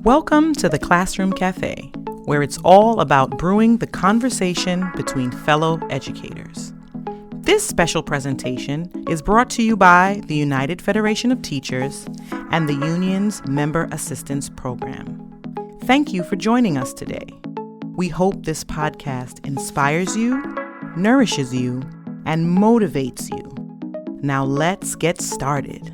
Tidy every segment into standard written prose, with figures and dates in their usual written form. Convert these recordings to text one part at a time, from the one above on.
Welcome to the Classroom Café, where it's all about brewing the conversation between fellow educators. This special presentation is brought to you by the United Federation of Teachers and the union's Member Assistance Program. Thank you for joining us today. We hope this podcast inspires you, nourishes you, and motivates you. Now let's get started.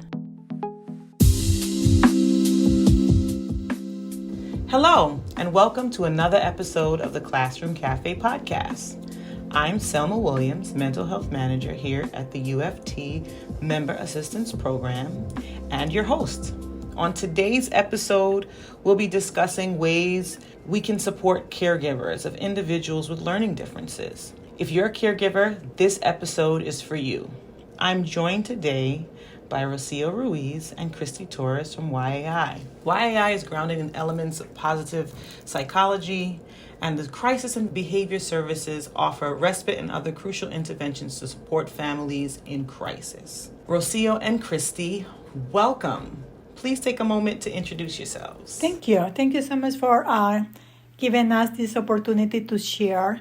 Hello, and welcome to another episode of the Classroom Café podcast. I'm Selma Williams, Mental Health Manager here at the UFT Member Assistance Program, and your host. On today's episode, we'll be discussing ways we can support caregivers of individuals with learning differences. If you're a caregiver, this episode is for you. I'm joined today by Rocio, Ruiz, and Cristy Torres from YAI. YAI is grounded in elements of positive psychology, and the crisis and behavior services offer respite and other crucial interventions to support families in crisis. Rocio and Cristy, welcome. Please take a moment to introduce yourselves. Thank you. Thank you so much for giving us this opportunity to share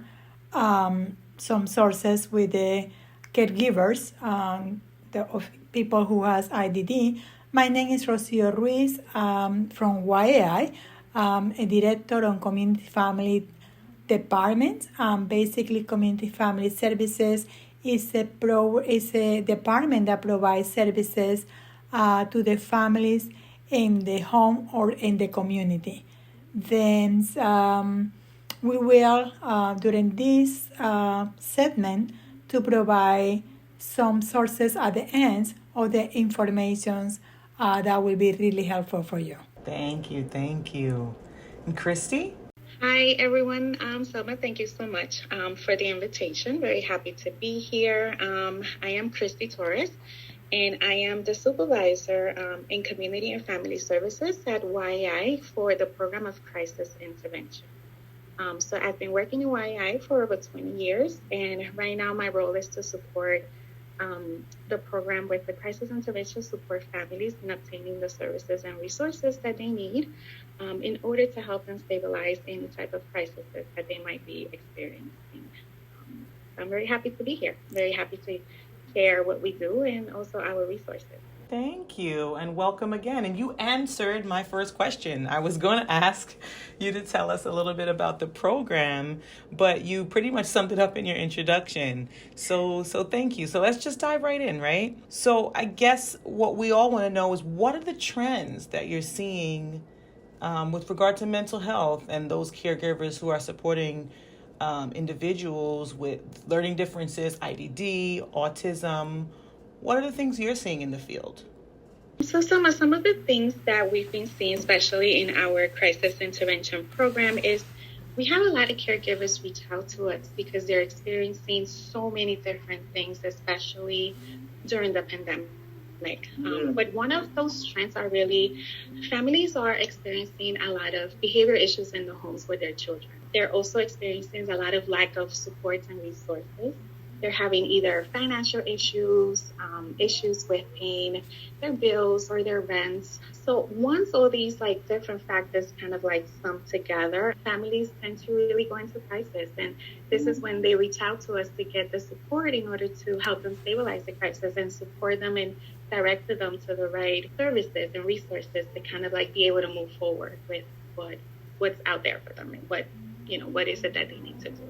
some sources with the caregivers of people who has IDD. My name is Rocio Ruiz from YAI. I'm a director on Community Family Department. Basically, Community Family Services is a department that provides services to the families in the home or in the community. Then we will, during this segment, to provide some sources at the end of the informations that will be really helpful for you. Thank you. And Cristy? Hi, everyone. Selma, thank you so much for the invitation. Very happy to be here. I am Cristy Torres, and I am the supervisor in Community and Family Services at YAI for the Program of Crisis Intervention. So I've been working in YAI for over 20 years, and right now my role is to support the program with the crisis intervention support families in obtaining the services and resources that they need in order to help them stabilize any type of crisis that they might be experiencing. I'm very happy to be here, very happy to share what we do and also our resources. Thank you, and welcome again. And you answered my first question. I was going to ask you to tell us a little bit about the program, but you pretty much summed it up in your introduction. So thank you. So let's just dive right in, right? So I guess what we all want to know is, what are the trends that you're seeing with regard to mental health and those caregivers who are supporting individuals with learning differences, IDD, autism? What are the things you're seeing in the field? So some of the things that we've been seeing, especially in our crisis intervention program, is we have a lot of caregivers reach out to us because they're experiencing so many different things, especially during the pandemic. But one of those trends are really families are experiencing a lot of behavior issues in the homes with their children. They're also experiencing a lot of lack of supports and resources. They're having either financial issues, issues with paying their bills or their rents. So once all these different factors kind of sum together, families tend to really go into crisis. And this is when they reach out to us to get the support in order to help them stabilize the crisis and support them and direct them to the right services and resources to kind of be able to move forward with what's out there for them and what is it that they need to do.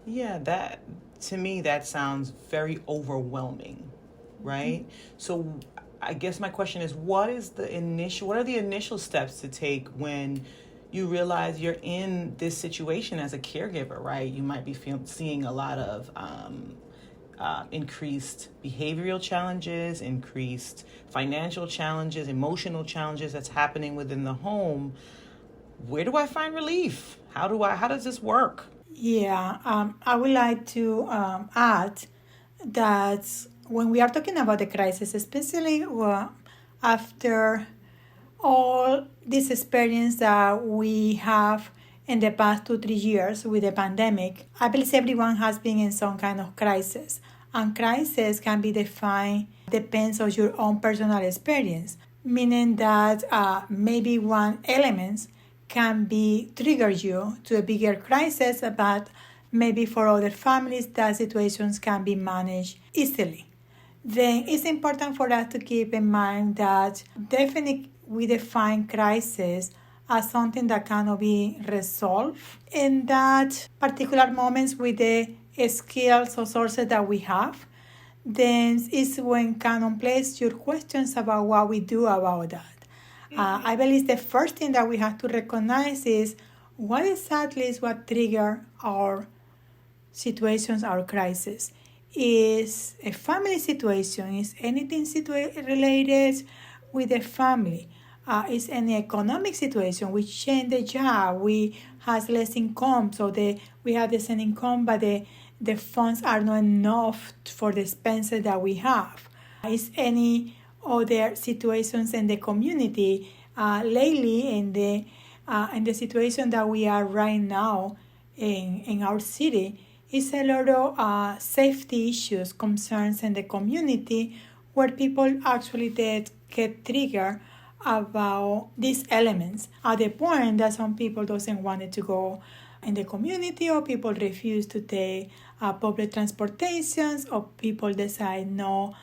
Yeah, to me, that sounds very overwhelming, right? So I guess my question is, what are the initial steps to take when you realize you're in this situation as a caregiver, right? You might be seeing a lot of increased behavioral challenges, increased financial challenges, emotional challenges that's happening within the home. Where do I find relief? How does this work? Yeah, I would like to add that when we are talking about the crisis, especially after all this experience that we have in the past 2-3 years with the pandemic, I believe everyone has been in some kind of crisis. And crisis can be defined, depends on your own personal experience, meaning that maybe one element can be trigger you to a bigger crisis, but maybe for other families that situations can be managed easily. Then it's important for us to keep in mind that definitely we define crisis as something that cannot be resolved in that particular moments with the skills or sources that we have. Then it's when can place your questions about what we do about that. I believe the first thing that we have to recognize is what exactly is what trigger our situations, our crisis. Is a family situation? Is anything related with the family? Is any economic situation? We change the job. We has less income, so we have the same income, but the funds are not enough for the expenses that we have. Is any other situations in the community lately in the situation that we are right now in our city? Is a lot of safety issues, concerns in the community where people actually get triggered about these elements at the point that some people doesn't want to go in the community, or people refuse to take public transportations, or people decide no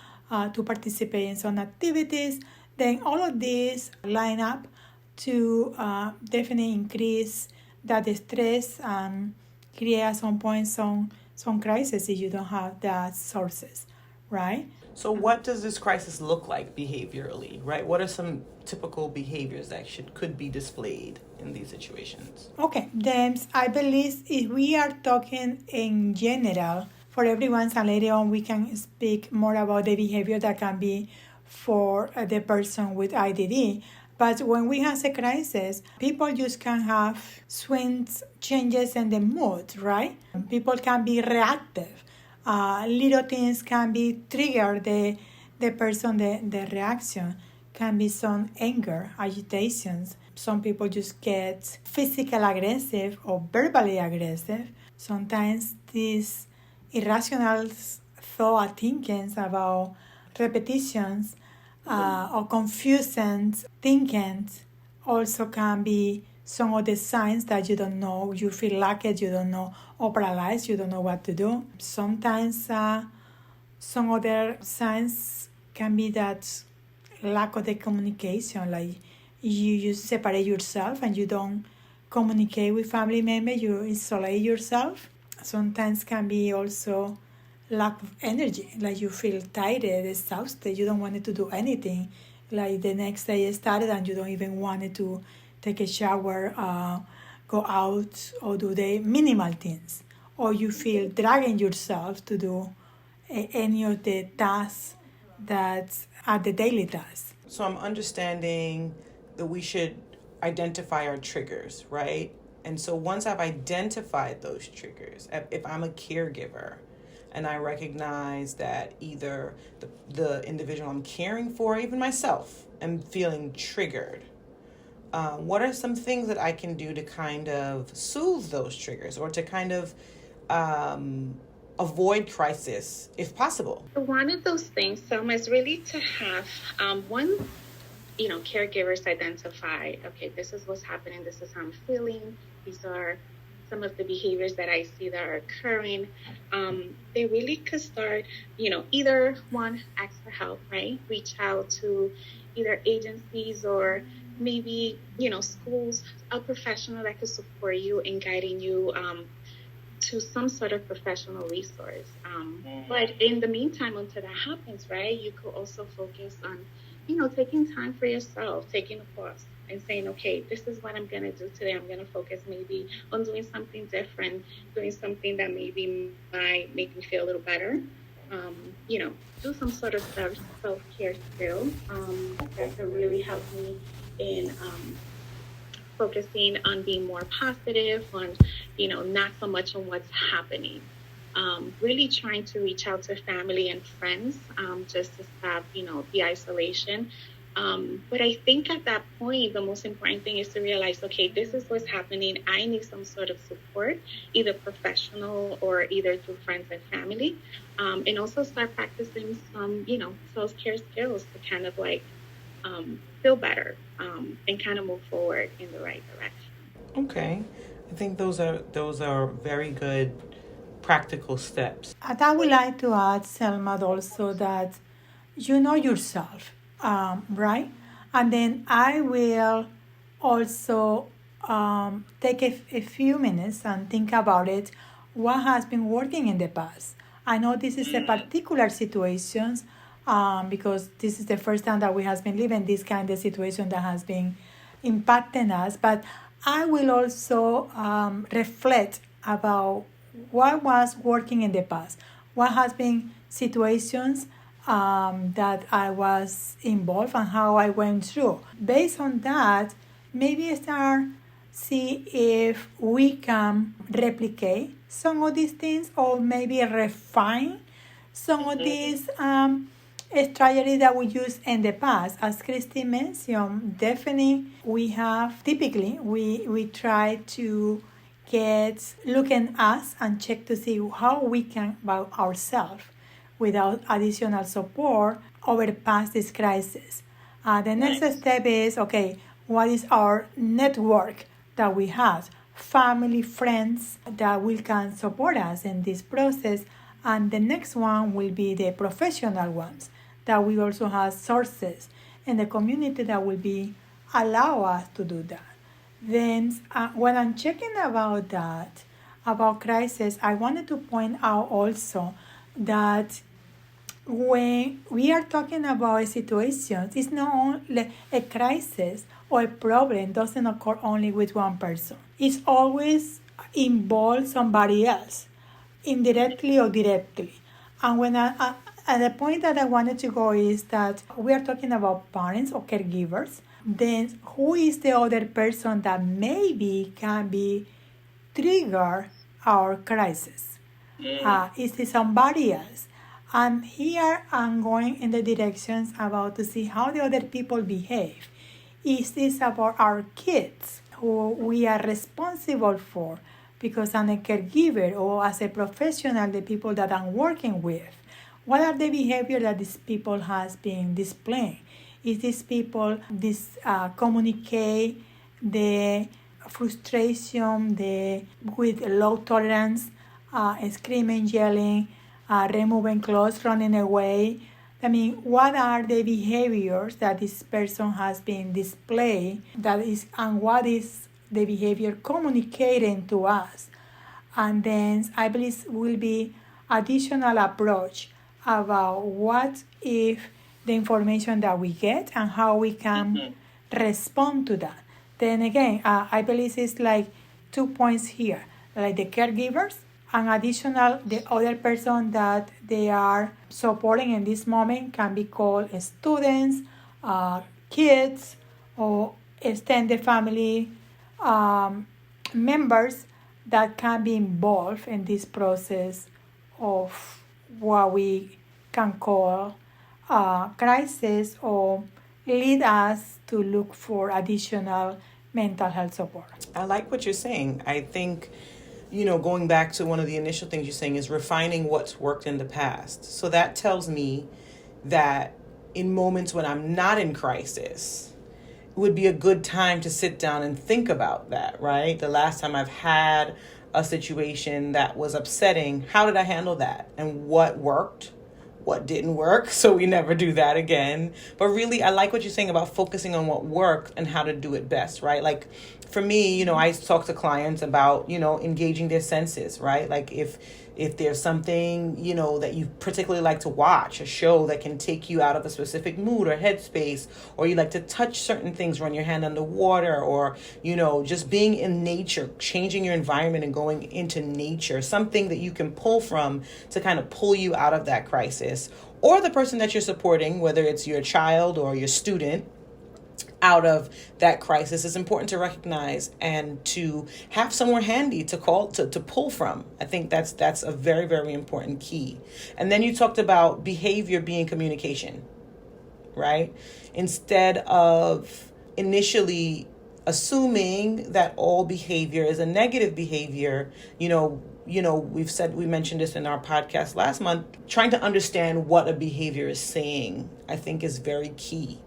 to participate in some activities. Then all of these line up to definitely increase that stress and create at some point some crisis if you don't have that sources, right? So what does this crisis look like behaviorally, right? What are some typical behaviors that could be displayed in these situations? Okay, then I believe if we are talking in general for everyone, and later on we can speak more about the behavior that can be for the person with IDD. But when we have a crisis, people just can have swings, changes in the mood, right? People can be reactive. Little things can be trigger the person, the reaction can be some anger, agitations. Some people just get physical aggressive or verbally aggressive. Sometimes these irrational thought thinkings about repetitions or confusing thinking also can be some of the signs that you don't know, you feel like it, you don't know, or paralyzed, you don't know what to do. Sometimes some other signs can be that lack of the communication, like you separate yourself and you don't communicate with family members, you isolate yourself. Sometimes can be also lack of energy, like you feel tired, exhausted, you don't want to do anything, like the next day started and you don't even want to take a shower, go out or do the minimal things, or you feel dragging yourself to do any of the tasks that are the daily tasks. So I'm understanding that we should identify our triggers, right? And so once I've identified those triggers, if I'm a caregiver and I recognize that either the individual I'm caring for, even myself, am feeling triggered, what are some things that I can do to kind of soothe those triggers or to kind of avoid crisis if possible? One of those things, Selma, is really to have caregivers identify, okay, this is what's happening, this is how I'm feeling, these are some of the behaviors that I see that are occurring. They really could start, either one, ask for help, right? Reach out to either agencies or maybe, schools, a professional that could support you in guiding you to some sort of professional resource. But in the meantime, until that happens, right, you could also focus on, taking time for yourself, taking a pause and saying, okay, this is what I'm going to do today. I'm going to focus maybe on doing something different, doing something that maybe might make me feel a little better. Do some sort of self-care skill that can really help me in focusing on being more positive, on, not so much on what's happening. Really trying to reach out to family and friends just to stop, the isolation. But I think at that point, the most important thing is to realize, okay, this is what's happening. I need some sort of support, either professional or either through friends and family. And also start practicing some, self-care skills to kind of feel better and kind of move forward in the right direction. Okay. I think those are very good practical steps. And I would like to add, Selma, also that you know yourself, right? And then I will also take a few minutes and think about it. What has been working in the past? I know this is a particular situation because this is the first time that we has been living this kind of situation that has been impacting us. But I will also reflect about what was working in the past, what has been situations that I was involved and how I went through. Based on that, maybe start see if we can replicate some of these things or maybe refine some of these strategies that we used in the past. As Cristy mentioned, definitely we try to get looking us and check to see how we can about ourselves without additional support overpass this crisis. The next step is, okay, what is our network that we have? Family, friends that will can support us in this process. And the next one will be the professional ones that we also have sources in the community that will be allow us to do that. Then when I'm checking about that, about crisis, I wanted to point out also that when we are talking about situations, it's not only a crisis or a problem doesn't occur only with one person. It's always involve somebody else, indirectly or directly. And when at the point that I wanted to go is that we are talking about parents or caregivers. Then who is the other person that maybe can be trigger our crisis? Is it somebody else? And here I'm going in the directions about to see how the other people behave. Is this about our kids who we are responsible for? Because I'm a caregiver or as a professional, the people that I'm working with, what are the behavior that these people has been displaying? Is these people communicate the frustration, with low tolerance, screaming, yelling, removing clothes, running away? I mean, what are the behaviors that this person has been displaying and what is the behavior communicating to us? And then I believe will be additional approach about what if the information that we get and how we can respond to that. Then again, I believe it's like 2 points here, like the caregivers and additional the other person that they are supporting in this moment can be called students, kids, or extended family members that can be involved in this process of what we can call crisis or lead us to look for additional mental health support. I like what you're saying. I think, going back to one of the initial things you're saying is refining what's worked in the past. So that tells me that in moments when I'm not in crisis, it would be a good time to sit down and think about that, right? The last time I've had a situation that was upsetting, how did I handle that? And what worked? What didn't work, so we never do that again. But really, I like what you're saying about focusing on what worked and how to do it best, right? Like for me, I talk to clients about, engaging their senses, right? Like if there's something, that you particularly like to watch, a show that can take you out of a specific mood or headspace, or you like to touch certain things, run your hand underwater, or, just being in nature, changing your environment and going into nature, something that you can pull from to kind of pull you out of that crisis, or the person that you're supporting, whether it's your child or your student, out of that crisis. Is important to recognize and to have somewhere handy to call to pull from. I think that's a very, very important key. And then you talked about behavior being communication, right? Instead of initially assuming that all behavior is a negative behavior, we mentioned this in our podcast last month, trying to understand what a behavior is saying, I think is very key.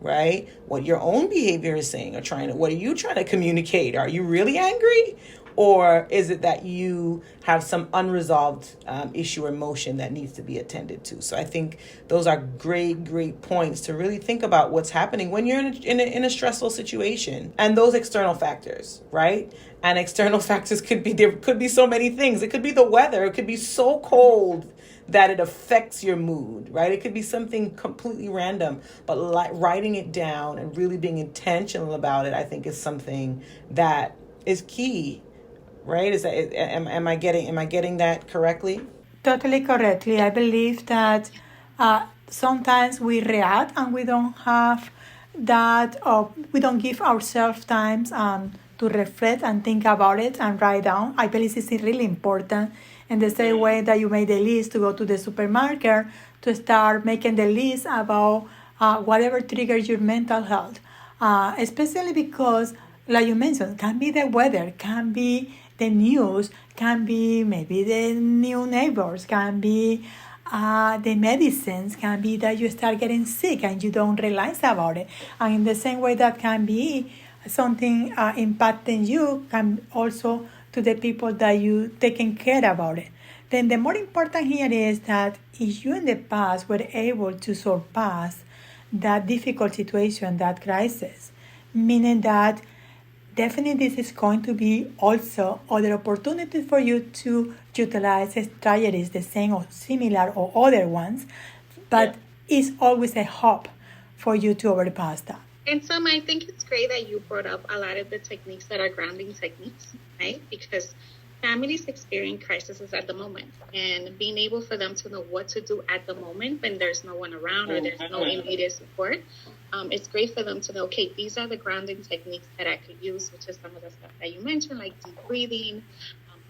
right? What your own behavior is saying, or what are you trying to communicate? Are you really angry? Or is it that you have some unresolved issue or emotion that needs to be attended to? So I think those are great points to really think about what's happening when you're in a stressful situation, and those external factors, right? And external factors there could be so many things. It could be the weather. It could be so cold that it affects your mood, right? It could be something completely random, but writing it down and really being intentional about it, I think, is something that is key. Right? Am I getting that correctly? Totally correctly. I believe that sometimes we react and we don't have that, or we don't give ourselves time to reflect and think about it and write down. I believe it's really important. In the same way that you made the list to go to the supermarket, to start making the list about whatever triggers your mental health. Especially because, like you mentioned, can be the weather, can be the news, can be maybe the new neighbors, can be the medicines, can be that you start getting sick and you don't realize about it. And in the same way that can be something impacting you, can also to the people that you taking care about it. Then the more important here is that if you in the past were able to surpass that difficult situation, that crisis, meaning that definitely this is going to be also other opportunities for you to utilize strategies, the same or similar or other ones, but it's always a hope for you to overpass that. And Selma, I think it's great that you brought up a lot of the techniques that are grounding techniques, right? Because families experience crises at the moment, and being able for them to know what to do at the moment when there's no one around or there's no immediate support, it's great for them to know, okay, these are the grounding techniques that I could use, which is some of the stuff that you mentioned, like deep breathing,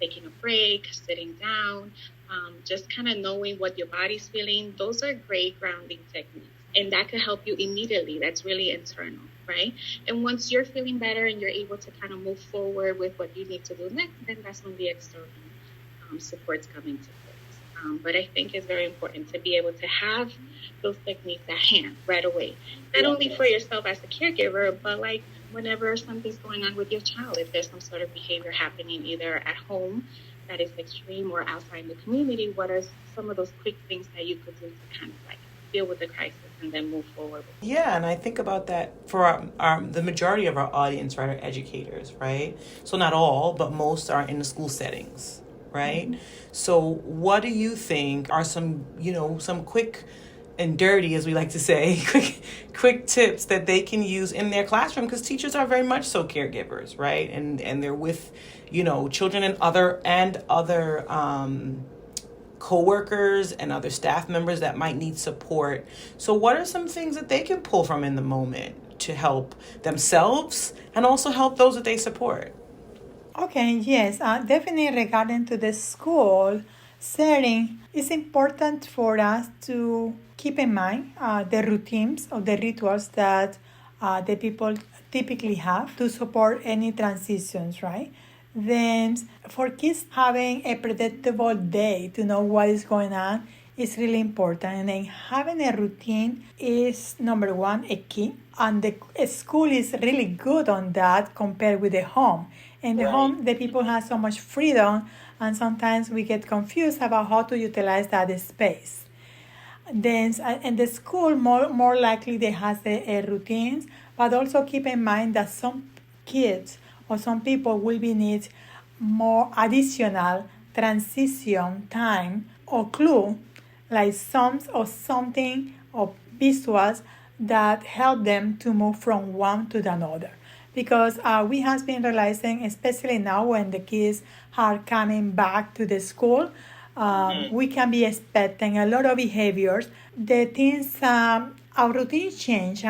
taking a break, sitting down, just kind of knowing what your body's feeling. Those are great grounding techniques, and that could help you immediately. That's really internal, right? And once you're feeling better and you're able to kind of move forward with what you need to do next, then that's when the external supports come into place. But I think it's very important to be able to have those techniques at hand right away, not only for yourself as a caregiver, but like whenever something's going on with your child, if there's some sort of behavior happening either at home that is extreme or outside in the community, what are some of those quick things that you could do to kind of like deal with the crisis and then move forward? Yeah, and I think about that for the majority of our audience, right, are educators, right? So not all, but most are in the school settings, right? Mm-hmm. So what do you think are some quick and dirty, as we like to say, quick tips that they can use in their classroom? Because teachers are very much so caregivers, right? And they're with, children and other co-workers and other staff members that might need support. So what are some things that they can pull from in the moment to help themselves and also help those that they support? Okay, yes, definitely regarding to the school setting, it's important for us to keep in mind the routines or the rituals that the people typically have to support any transitions, right? Then for kids having a predictable day to know what is going on is really important. And then having a routine is, number one, a key. And the school is really good on that compared with the home. In the home, the people have so much freedom, and sometimes we get confused about how to utilize that space. Then in the school, more likely they have a routines, but also keep in mind that some kids or some people will be need more additional transition time or clue, like sums or something or visuals that help them to move from one to the another. Because we have been realizing, especially now when the kids are coming back to the school, we can be expecting a lot of behaviors. The things, our routine change.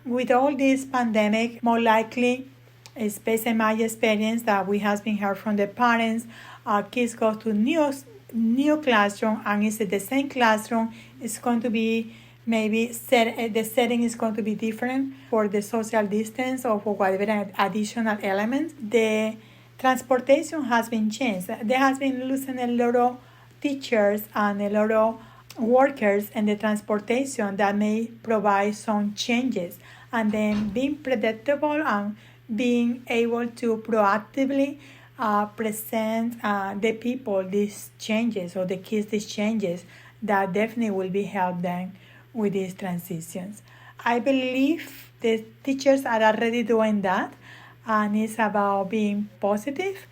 With all this pandemic, more likely, it's based on my experience that we have been heard from the parents, kids go to new classroom, and it's the same classroom. It's going to be maybe the setting is going to be different for the social distance or for whatever additional elements. The transportation has been changed. There has been losing a lot of teachers and a lot of workers in the transportation that may provide some changes. and then being predictable and being able to proactively present the people these changes or the kids these changes that definitely will be help them with these transitions. I believe the teachers are already doing that, and it's about being positive,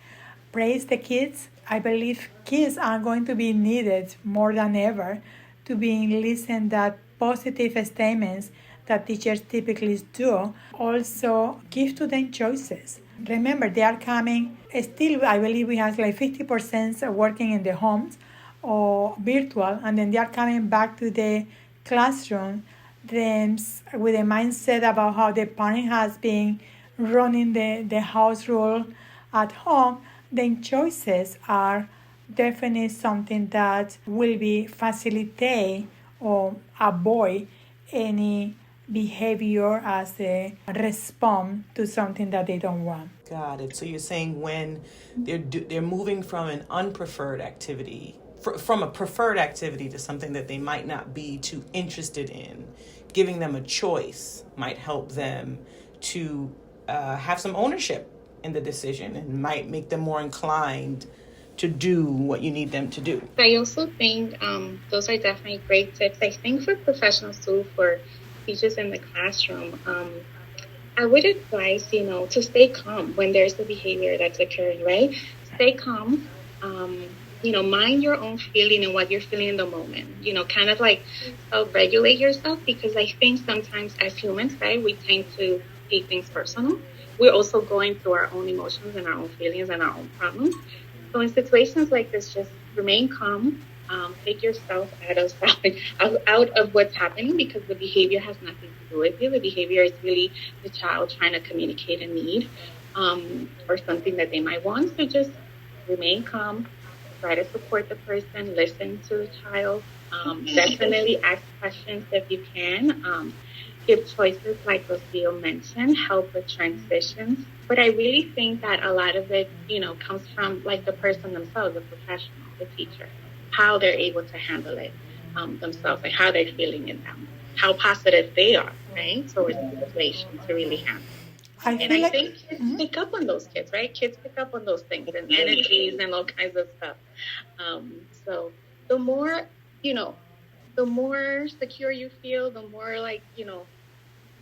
praise the kids. I believe kids are going to be needed more than ever to be listened that positive statements that teachers typically do. Also give to them choices. Remember, they are coming still. I believe we have like 50% working in the homes or virtual, and then they are coming back to the classroom then with a mindset about how the parent has been running the house rule at home. Then choices are definitely something that will be facilitate or avoid any behavior as a response to something that they don't want. Got it. So you're saying when they're moving from an unpreferred activity, from a preferred activity to something that they might not be too interested in, giving them a choice might help them to have some ownership in the decision and might make them more inclined to do what you need them to do. I also think those are definitely great tips. I think for professionals too, for teachers in the classroom, I would advise, to stay calm when there's a behavior that's occurring, right? Stay calm, mind your own feeling and what you're feeling in the moment, kind of like self-regulate yourself, because I think sometimes as humans, right, we tend to take things personal. We're also going through our own emotions and our own feelings and our own problems. So in situations like this, just remain calm, take yourself out of what's happening, because the behavior has nothing to do with you. The behavior is really the child trying to communicate a need or something that they might want. So just remain calm, try to support the person, listen to the child, definitely ask questions if you can. Give choices like Rocio mentioned, help with transitions. But I really think that a lot of it, comes from like the person themselves, the professional, the teacher, how they're able to handle it themselves and how they're feeling in them, how positive they are, right? So it's a situation to really handle. I think kids pick up on those kids, right? Kids pick up on those things and energies and all kinds of stuff. So the more, the more secure you feel, the more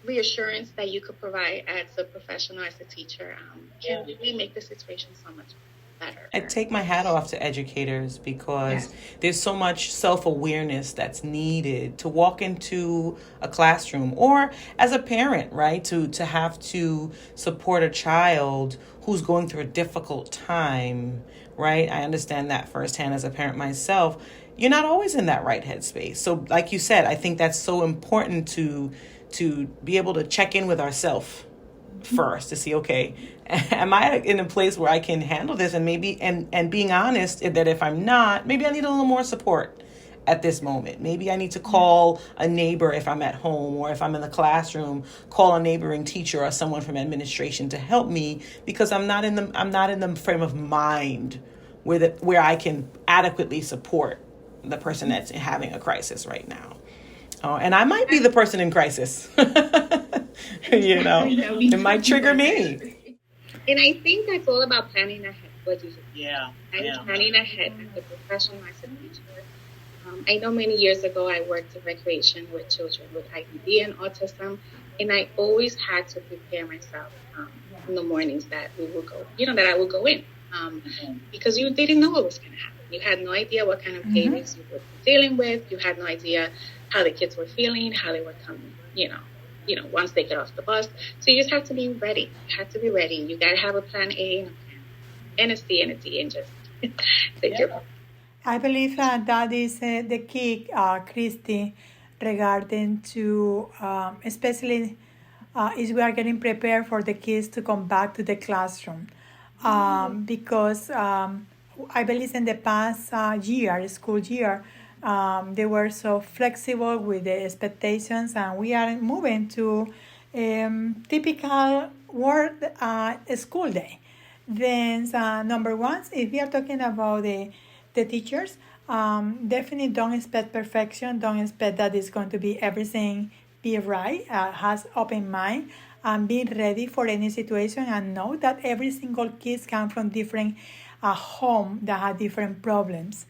reassurance that you could provide as a professional, as a teacher, can really make the situation so much better. I take my hat off to educators because there's so much self-awareness that's needed to walk into a classroom or as a parent, right? To have to support a child who's going through a difficult time, right? I understand that firsthand as a parent myself. You're not always in that right headspace. So like you said, I think that's so important to be able to check in with ourselves first to see, okay, am I in a place where I can handle this? And maybe, and being honest that if I'm not, maybe I need a little more support at this moment. Maybe I need to call a neighbor if I'm at home, or if I'm in the classroom, call a neighboring teacher or someone from administration to help me, because I'm not in the frame of mind where I can adequately support the person that's having a crisis right now. And I might be the person in crisis. It might trigger me. And I think that's all about planning ahead. What you said. Planning ahead as a professional, as a teacher. I know many years ago I worked in recreation with children with IDD and autism, and I always had to prepare myself in the mornings that we will go, that I will go in, because you didn't know what was going to happen. You had no idea what kind of behaviors you would be dealing with. You had no idea how the kids were feeling, how they were coming, once they get off the bus. So you just have to be ready. You have to be ready. You got to have a plan A and a plan B and a C and a D, and just take care of it. I believe that is the key, Cristy, regarding to, especially is we are getting prepared for the kids to come back to the classroom. Because I believe in the past school year, they were so flexible with the expectations, and we are moving to typical school day. Then number one, if we are talking about the teachers, definitely don't expect perfection. Don't expect that it's going to be everything be right, has open mind, and be ready for any situation, and know that every single kid comes from different home that have different problems.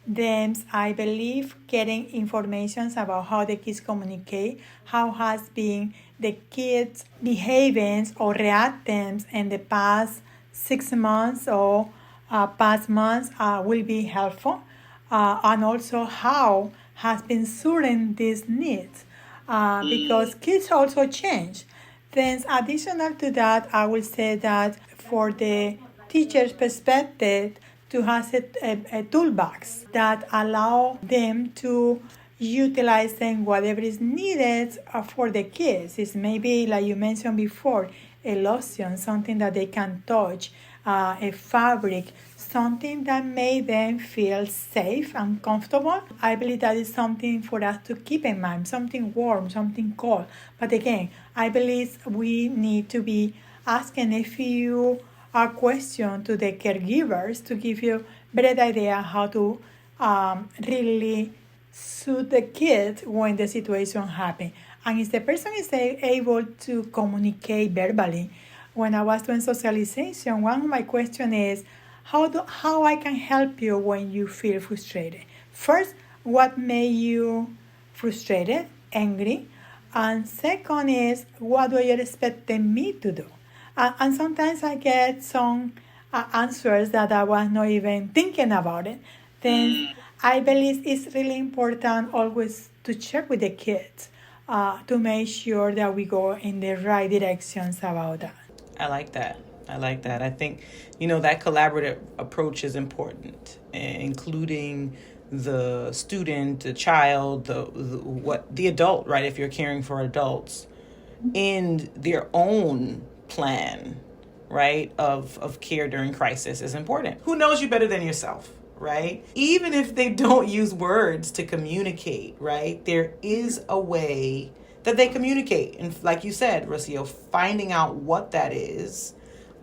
Then I believe getting information about how the kids communicate, how has been the kids' behaviors or reactions in the past 6 months or past months will be helpful, and also how has been suiting these needs, because kids also change. Then additional to that, I will say that for the teacher's perspective, to have a toolbox that allow them to utilizing whatever is needed for the kids. It's maybe, like you mentioned before, a lotion, something that they can touch, a fabric, something that made them feel safe and comfortable. I believe that is something for us to keep in mind, something warm, something cold. But again, I believe we need to be asking a few questions to the caregivers to give you better idea how to really suit the kid when the situation happens. And if the person is able to communicate verbally, when I was doing socialization, one of my questions is, how I can help you when you feel frustrated. First, what made you frustrated, angry? And second is, what do you expect me to do? And sometimes I get some answers that I was not even thinking about it. Then I believe it's really important always to check with the kids to make sure that we go in the right directions about that. I like that. I think, that collaborative approach is important, including the student, the child, the adult, right? If you're caring for adults, in their own plan, right, of care during crisis is important. Who knows you better than yourself, right? Even if they don't use words to communicate, right, there is a way that they communicate. And like you said, Rocio, finding out what that is,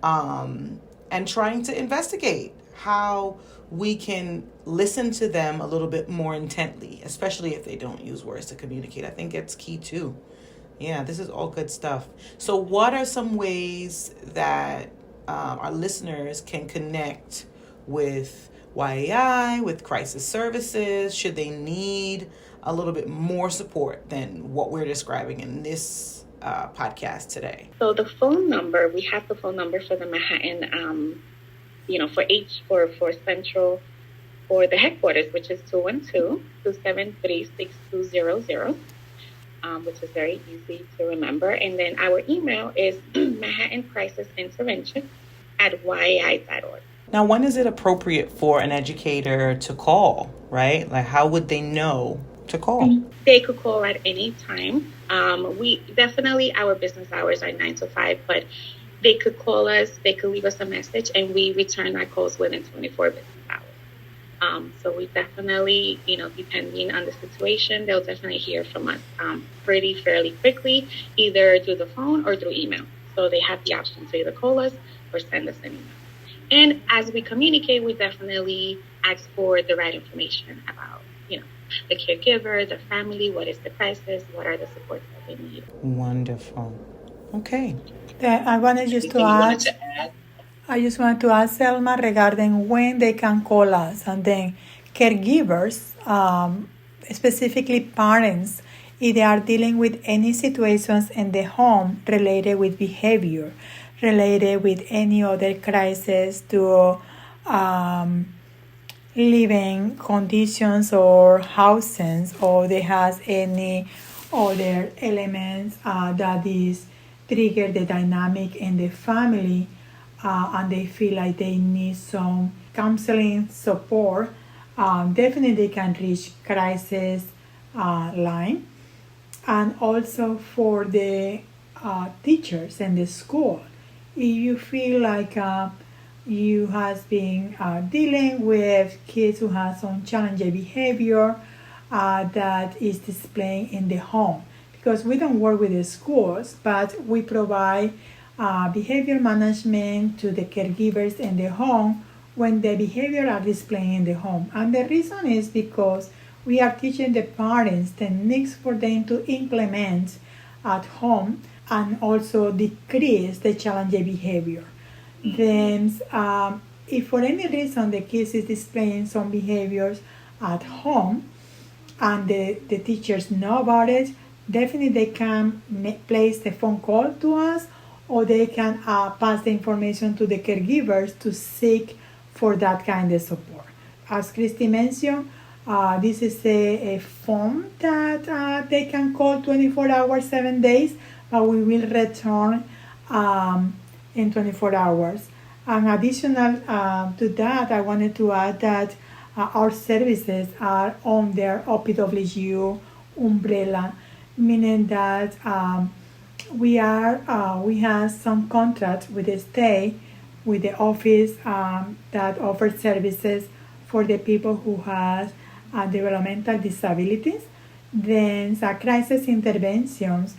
and trying to investigate how we can listen to them a little bit more intently, especially if they don't use words to communicate. I think it's key too. Yeah, this is all good stuff. So what are some ways that our listeners can connect with YAI, with crisis services, should they need a little bit more support than what we're describing in this podcast today? So the phone number, we have the phone number for the Manhattan, for Central, for the headquarters, which is 212-273-6200. Which is very easy to remember. And then our email is manhattancrisisintervention@yai.org. Now, when is it appropriate for an educator to call, right? Like, how would they know to call? They could call at any time. We definitely, our business hours are 9 to 5, but they could call us, they could leave us a message, and we return our calls within 24 business hours. So we definitely, depending on the situation, they'll definitely hear from us fairly quickly, either through the phone or through email. So they have the option to either call us or send us an email. And as we communicate, we definitely ask for the right information about, the caregiver, the family, what is the crisis, what are the supports that they need. Wonderful. Okay. I wanted just to add. I just want to ask Selma regarding when they can call us, and then caregivers, specifically parents, if they are dealing with any situations in the home related with behavior, related with any other crisis to living conditions or housing, or they has any other elements that is trigger the dynamic in the family, and they feel like they need some counseling support, definitely they can reach crisis line. And also for the teachers in the school, if you feel like you has been dealing with kids who have some challenging behavior that is displaying in the home, because we don't work with the schools, but we provide behavior management to the caregivers in the home when the behavior are displaying in the home. And the reason is because we are teaching the parents techniques for them to implement at home and also decrease the challenging behavior. Then, if for any reason the kids is displaying some behaviors at home and the teachers know about it, definitely they can place the phone call to us, or they can pass the information to the caregivers to seek for that kind of support. As Cristy mentioned, this is a phone that they can call 24 hours, 7 days, but we will return in 24 hours. And additional to that, I wanted to add that our services are under OPWU umbrella, meaning that we have some contracts with the state, with the office that offers services for the people who have developmental disabilities. Then the crisis interventions,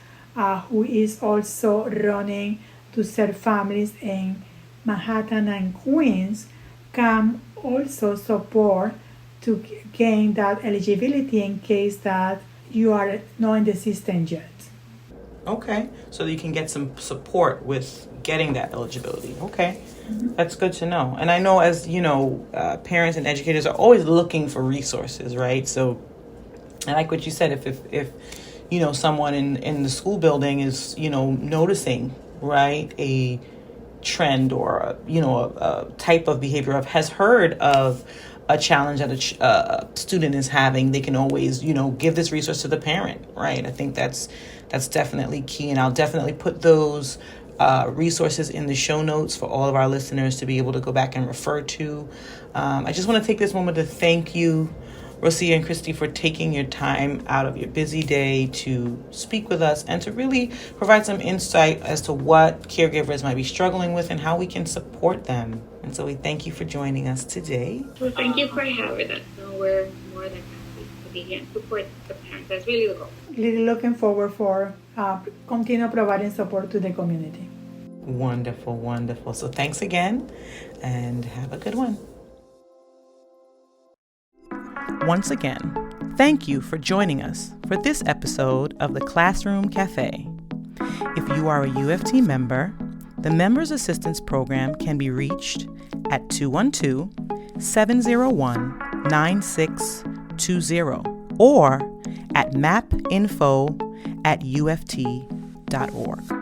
who is also running to serve families in Manhattan and Queens, can also support to gain that eligibility in case that you are not in the system yet. Okay, so you can get some support with getting that eligibility. Okay, that's good to know. And I know, as you know, parents and educators are always looking for resources, right? So I like what you said. If you know, someone in the school building is, you know, noticing, right, a trend or a type of behavior, has heard of a challenge that a student is having, they can always, you know, give this resource to the parent, right? I think that's definitely key, and I'll definitely put those resources in the show notes for all of our listeners to be able to go back and refer to. I just want to take this moment to thank you, Rocio and Cristy, for taking your time out of your busy day to speak with us and to really provide some insight as to what caregivers might be struggling with and how we can support them. And so we thank you for joining us today. Well, thank you for having us. No, we're more than happy to be here and support the parents. That's really the goal. Really looking forward for continue providing support to the community. Wonderful, wonderful. So thanks again and have a good one. Once again, thank you for joining us for this episode of the Classroom Café. If you are a UFT member, the Members Assistance Program can be reached at 212-701-9620 or at mapinfo@uft.org.